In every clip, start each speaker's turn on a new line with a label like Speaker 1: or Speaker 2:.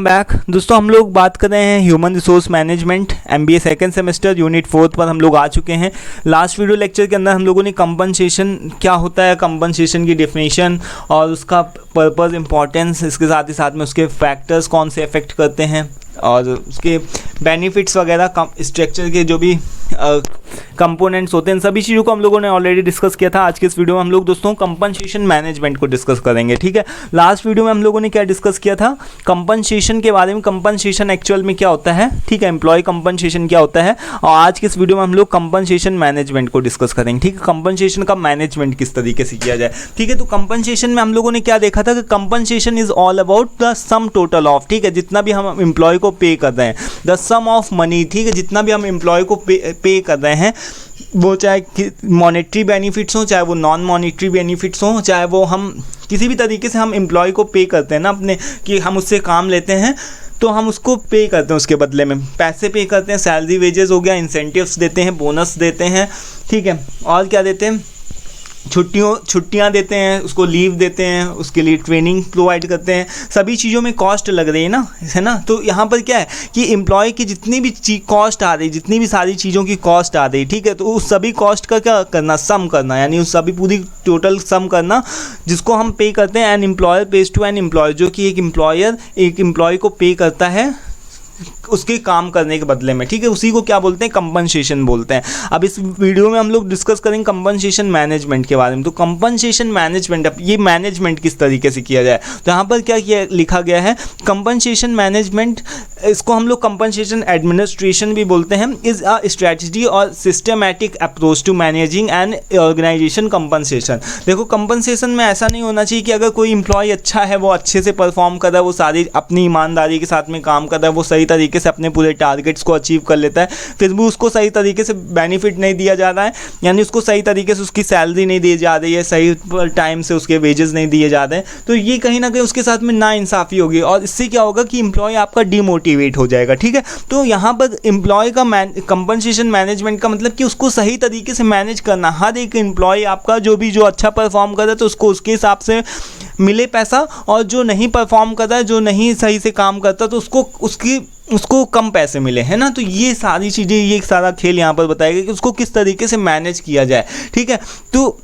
Speaker 1: Back दोस्तों, हम लोग बात कर रहे हैं human resource management MBA second semester unit 4 पर हम लोग आ चुके हैं। लास्ट वीडियो लेक्चर के अंदर हम लोगों ने कंपनसेशन क्या होता है, कंपनसेशन की डेफिनेशन और उसका पर्पस, इंपॉर्टेंस, इसके साथ ही साथ में उसके फैक्टर्स कौन से अफेक्ट करते हैं और उसके बेनिफिट्स वगैरह, स्ट्रक्चर के जो भी कंपोनेंट्स होते हैं, इन सभी चीज़ों को हम लोगों ने ऑलरेडी डिस्कस किया था। आज के इस वीडियो में हम लोग दोस्तों कंपनसेशन मैनेजमेंट को डिस्कस करेंगे। ठीक है, लास्ट वीडियो में हम लोगों ने क्या डिस्कस किया था, कंपनसेशन के बारे में, कंपनसेशन एक्चुअल में क्या होता है, ठीक है, एम्प्लॉय कंपनसेशन क्या होता है। और आज के इस वीडियो में हम लोग कंपनसेशन मैनेजमेंट को डिस्कस करेंगे। ठीक है, कंपनसेशन का मैनेजमेंट किस तरीके से किया जाए। ठीक है, तो कंपनसेशन में हम लोगों ने क्या देखा था कि compensation is all about the sum total of, ठीक है, जितना भी हम एम्प्लॉय को पे कर रहे हैं, द सम ऑफ मनी, ठीक है, जितना भी हम एम्प्लॉय को पे कर रहे हैं, वो चाहे मॉनेटरी बेनिफिट्स हों, चाहे वो नॉन मॉनेटरी बेनिफिट्स हों, चाहे वो हम किसी भी तरीके से हम एम्प्लॉय को पे करते हैं ना अपने, कि हम उससे काम लेते हैं तो हम उसको पे करते हैं, उसके बदले में पैसे पे करते हैं, सैलरी वेजेस हो गया, इंसेंटिव्स देते हैं, बोनस देते हैं, ठीक है, और क्या देते हैं, छुट्टियाँ देते हैं, उसको लीव देते हैं, उसके लिए ट्रेनिंग प्रोवाइड करते हैं। सभी चीज़ों में कॉस्ट लग रही है ना। तो यहाँ पर क्या है कि एम्प्लॉय की जितनी भी कॉस्ट आ रही, जितनी भी सारी चीज़ों की कॉस्ट आ रही, ठीक है, तो उस सभी कॉस्ट का क्या करना, सम करना, यानी उस सभी पूरी टोटल सम करना जिसको हम पे करते हैं। An employer pays to an employee, जो कि एक एम्प्लॉयर एक एम्प्लॉय को पे करता है उसके काम करने के बदले में, ठीक है, उसी को क्या बोलते हैं, कंपनसेशन बोलते हैं। अब इस वीडियो में हम लोग डिस्कस करेंगे कंपनसेशन मैनेजमेंट के बारे में। तो कंपनसेशन मैनेजमेंट, अब ये मैनेजमेंट किस तरीके से किया जाए, तो यहाँ पर क्या लिखा गया है, कंपनसेशन मैनेजमेंट, इसको हम लोग कंपनसेशन एडमिनिस्ट्रेशन भी बोलते हैं, इज अ स्ट्रैटेजी और systematic approach to managing and organisation compensation. देखो, कंपनसेशन में ऐसा नहीं होना चाहिए कि अगर कोई एम्प्लॉय अच्छा है, वो अच्छे से परफॉर्म कर रहा है, वो सारी अपनी ईमानदारी के साथ में काम कर रहा है, वो सही तरीके से अपने पूरे टारगेट्स को अचीव कर लेता है, फिर भी उसको सही तरीके से बेनिफिट नहीं दिया जा रहा है, यानी उसको सही तरीके से उसकी सैलरी नहीं दी जा रही है, सही टाइम से उसके वेजेस नहीं दिए जा रहे हैं, तो ये कहीं ना कहीं उसके साथ में नाइंसाफ़ी होगी और इससे क्या होगा कि एम्प्लॉय आपका डिमोटिवेट हो जाएगा। ठीक है, तो यहाँ पर एम्प्लॉय का कंपनसेशन मैनेजमेंट का मतलब कि उसको सही तरीके से मैनेज करना, हर एक एम्प्लॉय आपका जो अच्छा परफॉर्म कर रहा है तो उसको उसके हिसाब से मिले पैसा, और जो नहीं परफॉर्म कर रहा है, जो नहीं सही से काम करता, तो उसको कम पैसे मिले, है ना। तो ये सारी चीज़ें, ये सारा खेल यहाँ पर बताया गया कि उसको किस तरीके से मैनेज किया जाए। ठीक है, तो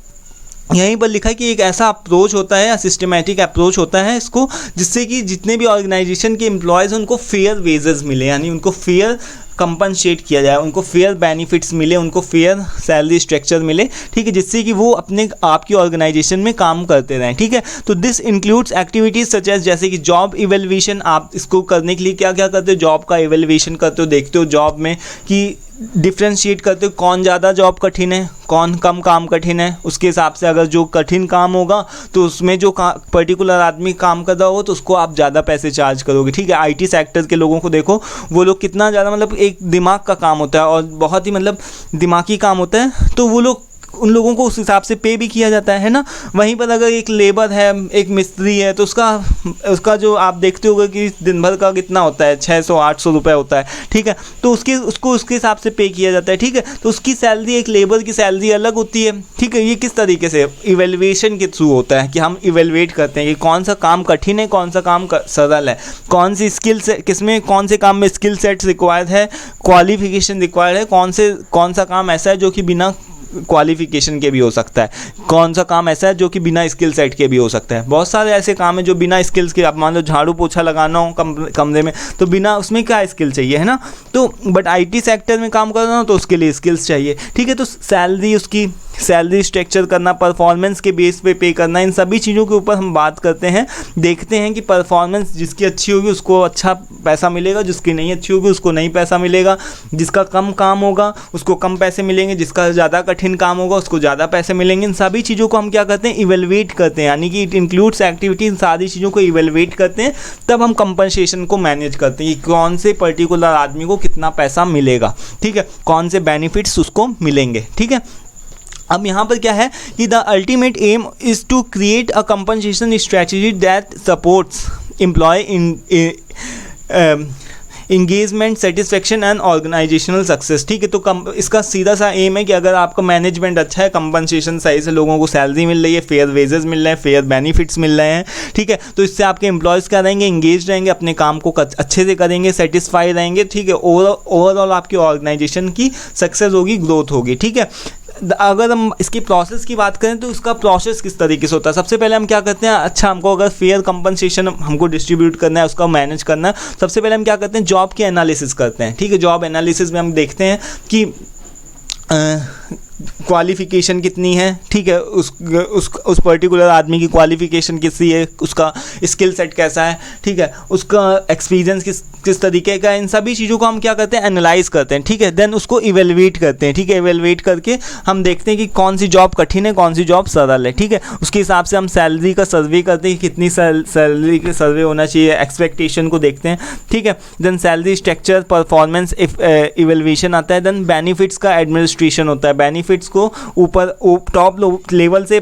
Speaker 1: यहीं पर लिखा है कि एक ऐसा अप्रोच होता है या सिस्टमैटिक अप्रोच होता है इसको, जिससे कि जितने भी ऑर्गेनाइजेशन के एम्प्लॉयज़ हैं उनको फेयर वेजेस मिले, यानी उनको फेयर कंपनसेट किया जाए, उनको फेयर बेनिफिट्स मिले, उनको फेयर सैलरी स्ट्रक्चर मिले, ठीक है, जिससे कि वो अपने आपकी ऑर्गेनाइजेशन में काम करते रहें। ठीक है, तो this includes activities such as, जैसे कि जॉब इवेल्युएशन। आप इसको करने के लिए क्या क्या करते हो, जॉब का इवेल्युएशन करते हो, देखते हो जॉब में कि डिफ्रेंशिएट करते हो कौन ज़्यादा जॉब कठिन है, कौन कम काम कठिन है, उसके हिसाब से अगर जो कठिन काम होगा तो उसमें जो पर्टिकुलर आदमी काम कर रहा होगा तो उसको आप ज़्यादा पैसे चार्ज करोगे। ठीक है, आईटी सेक्टर के लोगों को देखो, वो लोग कितना ज़्यादा, मतलब एक दिमाग का काम होता है और बहुत ही मतलब दिमागी काम होता है, तो वो लोग उन लोगों को उस हिसाब से पे भी किया जाता है ना। वहीं पर अगर एक लेबर है, एक मिस्त्री है, तो उसका जो आप देखते होगे कि दिन भर का कितना होता है, 600-800 रुपये होता है। ठीक है, तो उसको उसके हिसाब से पे किया जाता है। ठीक है, तो उसकी सैलरी, एक लेबर की सैलरी अलग होती है। ठीक है, ये किस तरीके से इवेल्युएशन के थ्रू होता है कि हम इवेल्युएट करते हैं कि कौन सा काम कठिन है, कौन सा काम सरल है, कौन सी स्किल से, किसमें कौन से काम में स्किल सेट्स रिक्वायर्ड है, क्वालिफिकेशन रिक्वायर्ड है, कौन सा काम ऐसा है जो कि बिना क्वालिफिकेशन के भी हो सकता है, कौन सा काम ऐसा है जो कि बिना स्किल सेट के भी हो सकता है। बहुत सारे ऐसे काम हैं जो बिना स्किल्स के, आप मान लो झाड़ू पोछा लगाना हो कमरे में, तो बिना उसमें क्या स्किल चाहिए, है ना। तो बट आईटी सेक्टर में काम करना हो तो उसके लिए स्किल्स चाहिए। ठीक है, तो सैलरी, उसकी सैलरी स्ट्रक्चर करना, परफॉर्मेंस के बेस पे करना, इन सभी चीज़ों के ऊपर हम बात करते हैं। देखते हैं कि परफॉर्मेंस जिसकी अच्छी होगी उसको अच्छा पैसा मिलेगा, जिसकी नहीं अच्छी होगी उसको नहीं पैसा मिलेगा, जिसका कम काम होगा उसको कम पैसे मिलेंगे, जिसका ज़्यादा कठिन काम होगा उसको ज़्यादा पैसे मिलेंगे। इन सभी चीज़ों को हम क्या करते हैं, इवेल्युएट करते हैं, यानी कि इट इंक्लूड्स एक्टिविटी, इन सारी चीज़ों को इवेल्युएट करते हैं, तब हम कंपनसेशन को मैनेज करते हैं कि कौन से पर्टिकुलर आदमी को कितना पैसा मिलेगा। ठीक है, कौन से बेनिफिट्स उसको मिलेंगे। ठीक है, अब यहाँ पर क्या है कि the ultimate aim is to create a compensation strategy that supports employee engagement, satisfaction and organisational success. ठीक है, तो इसका सीधा सा एम है कि अगर आपका मैनेजमेंट अच्छा है, कंपनसेशन सही से, लोगों को सैलरी मिल रही है, फेयर वेजेस मिल रहे हैं, फेयर बेनिफिट्स मिल रहे हैं, ठीक है, तो इससे आपके एम्प्लॉयज़ क्या रहेंगे, इंगेज रहेंगे, अपने काम को अच्छे से करेंगे, सेटिस्फाई रहेंगे। ठीक है, ओवरऑल आपकी ऑर्गेनाइजेशन की सक्सेस होगी, ग्रोथ होगी। ठीक है, अगर हम इसकी प्रोसेस की बात करें तो इसका प्रोसेस किस तरीके से होता है। सबसे पहले हम क्या करते हैं, अच्छा हमको अगर फेयर कंपनसेशन हमको डिस्ट्रीब्यूट करना है, उसका मैनेज करना है, सबसे पहले हम क्या करते हैं, जॉब की एनालिसिस करते हैं। ठीक है, जॉब एनालिसिस में हम देखते हैं कि क्वालिफ़िकेशन कितनी है। ठीक है, उस पर्टिकुलर आदमी की क्वालिफ़िकेशन कितनी है, उसका स्किल सेट कैसा है, ठीक है, उसका एक्सपीरियंस किस तरीके का है, इन सभी चीज़ों को हम क्या करते हैं, एनालाइज करते हैं। ठीक है, देन उसको इवेलुएट करते हैं। ठीक है, इवेलुएट करके हम देखते हैं कि कौन सी जॉब कठिन है, कौन सी जॉब सरल है। ठीक है, उसके हिसाब से हम सैलरी का सर्वे करते हैं कि कितनी सैलरी का सर्वे होना चाहिए, एक्सपेक्टेशन को देखते हैं। ठीक है, then salary structure, performance evaluation आता है, देन बेनिफिट्स का एडमिनिस्ट्रेशन होता है, बेनिफिट्स को ऊपर टॉप लेवल से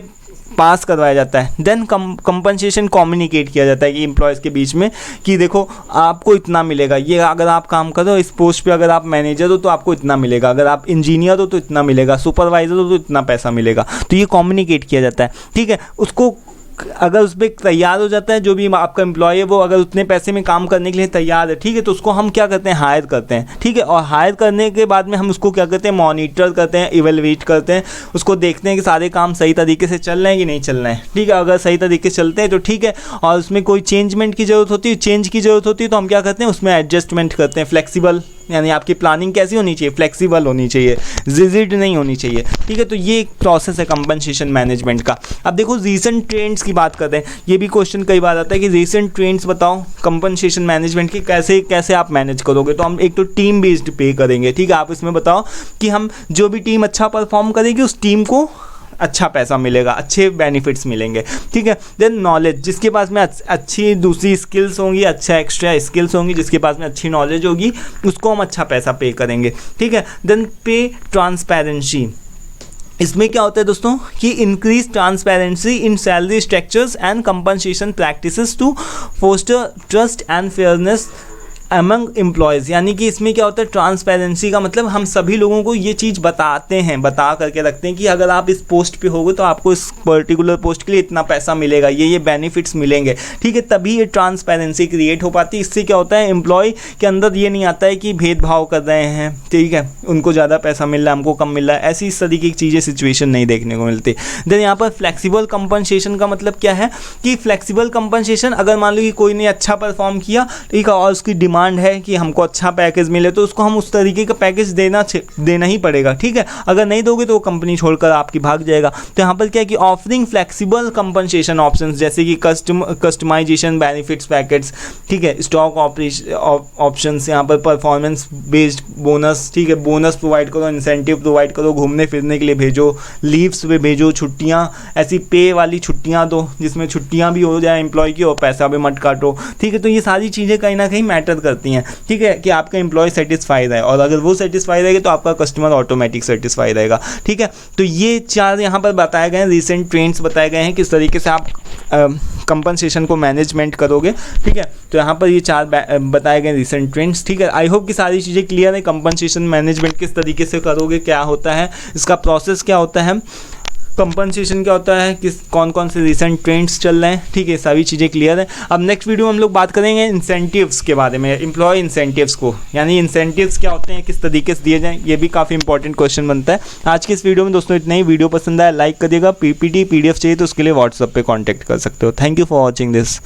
Speaker 1: पास करवाया जाता है, देन कंपनसेशन कम्युनिकेट किया जाता है कि एम्प्लॉयज़ के बीच में कि देखो आपको इतना मिलेगा, ये अगर आप काम करो इस पोस्ट पे, अगर आप मैनेजर हो तो आपको इतना मिलेगा, अगर आप इंजीनियर हो तो इतना मिलेगा, सुपरवाइजर हो तो इतना पैसा मिलेगा, तो ये कम्युनिकेट किया जाता है। ठीक है, उसको अगर उस पर तैयार हो जाता है, जो भी आपका एम्प्लॉय है वो अगर उतने पैसे में काम करने के लिए तैयार है, ठीक है, तो उसको हम क्या करते हैं, हायर करते हैं। ठीक है, और हायर करने के बाद में हम उसको क्या करते हैं, मॉनिटर करते हैं, इवेलुएट करते हैं, उसको देखते हैं कि सारे काम सही तरीके से चल रहे हैं कि नहीं चल रहे हैं। ठीक है, अगर सही तरीके से चलते हैं तो ठीक है, और उसमें कोई चेंजमेंट की ज़रूरत होती है, चेंज की ज़रूरत होती है, तो हम क्या करते हैं, उसमें एडजस्टमेंट करते हैं। फ्लेक्सिबल, यानी आपकी प्लानिंग कैसी होनी चाहिए, फ्लेक्सिबल होनी चाहिए, रिजिड नहीं होनी चाहिए। ठीक है, तो ये एक प्रोसेस है कंपनसेशन मैनेजमेंट का। अब देखो रीसेंट ट्रेंड्स की बात करते हैं, ये भी क्वेश्चन कई बार आता है कि रीसेंट ट्रेंड्स बताओ कंपनसेशन मैनेजमेंट की, कैसे आप मैनेज करोगे। तो हम एक तो टीम बेस्ड पे करेंगे। ठीक है, आप इसमें बताओ कि हम जो भी टीम अच्छा परफॉर्म करेगी उस टीम को अच्छा पैसा मिलेगा, अच्छे बेनिफिट्स मिलेंगे। ठीक है, देन नॉलेज, जिसके पास में अच्छी दूसरी स्किल्स होंगी, अच्छा एक्स्ट्रा स्किल्स होंगी, जिसके पास में अच्छी नॉलेज होगी, उसको हम अच्छा पैसा पे करेंगे। ठीक है, देन पे ट्रांसपेरेंसी, इसमें क्या होता है दोस्तों कि increase transparency in salary structures and compensation practices to foster trust and fairness among employees. यानी कि इसमें क्या होता है, ट्रांसपेरेंसी का मतलब हम सभी लोगों को ये चीज़ बताते हैं, बता करके रखते हैं कि अगर आप इस पोस्ट पे होगे तो आपको इस पर्टिकुलर पोस्ट के लिए इतना पैसा मिलेगा, ये बेनिफिट्स मिलेंगे। ठीक है, तभी ये ट्रांसपेरेंसी क्रिएट हो पाती है। इससे क्या होता है, एम्प्लॉय के अंदर ये नहीं आता है कि भेदभाव कर रहे हैं, ठीक है, उनको ज़्यादा पैसा मिल रहा है, हमको कम मिल रहा है, ऐसी इस तरीके की चीज़ें सिचुएशन नहीं देखने को मिलती। देन यहाँ पर फ्लेक्सिबल कंपनसेशन का मतलब क्या है कि फ्लेक्सिबल कंपनसेशन, अगर मान लो कि कोई ने अच्छा परफॉर्म किया, ठीक है, और उसकी डिमांड है कि हमको अच्छा पैकेज मिले, तो उसको हम उस तरीके का पैकेज देना ही पड़ेगा। ठीक है, अगर नहीं दोगे तो वो कंपनी छोड़कर आपकी भाग जाएगा। तो यहाँ पर क्या है कि ऑफरिंग फ्लेक्सिबल कंपनसेशन ऑप्शंस, जैसे कि कस्टमाइजेशन बेनिफिट्स पैकेट्स, ठीक है, स्टॉक ऑप्शंस, यहाँ पर परफॉर्मेंस बेस्ड बोनस, ठीक है, बोनस प्रोवाइड करो, इंसेंटिव प्रोवाइड करो, घूमने फिरने के लिए भेजो, लीव्स पे भेजो, छुट्टियाँ, ऐसी पे वाली छुट्टियाँ दो जिसमें छुट्टियाँ भी हो जाए एम्प्लॉय की और पैसा भी मत काटो। ठीक है, तो ये सारी चीज़ें कहीं ना कहीं मैटर करती हैं। ठीक है, कि आपका एम्प्लॉय सेटिस्फाइड है, और अगर वो सेटिस्फाइड रहेगा तो आपका कस्टमर ऑटोमेटिक सेटिस्फाइड रहेगा। ठीक है, तो ये चार यहाँ पर बताए गए हैं, रिसेंट ट्रेंड्स बताए गए हैं, किस तरीके से आप कंपनसेशन को मैनेजमेंट करोगे। ठीक है, तो यहाँ पर ये चार बताए गए रिसेंट ट्रेंड्स। ठीक है, आई होप कि सारी चीज़ें क्लियर है। कंपनसेशन मैनेजमेंट किस तरीके से करोगे, क्या होता है, इसका प्रोसेस क्या होता है, कंपनसेशन क्या होता है, कौन कौन से रिसेंट ट्रेंड्स चल रहे हैं। ठीक है, सभी चीज़ें क्लियर है। अब नेक्स्ट वीडियो में हम लोग बात करेंगे इंसेंटिव्स के बारे में, एम्प्लॉय इंसेंटिव्स को, यानी इंसेंटिव्स क्या होते हैं, किस तरीके से दिए जाएं, ये भी काफ़ी इंपॉर्टेंट क्वेश्चन बनता है। आज के इस वीडियो में दोस्तों इतना ही। वीडियो पसंद आया लाइक करिएगा, पीपीटी PDF चाहिए तो उसके लिए व्हाट्सएप पे कॉन्टैक्ट कर सकते हो। Thank you for watching this.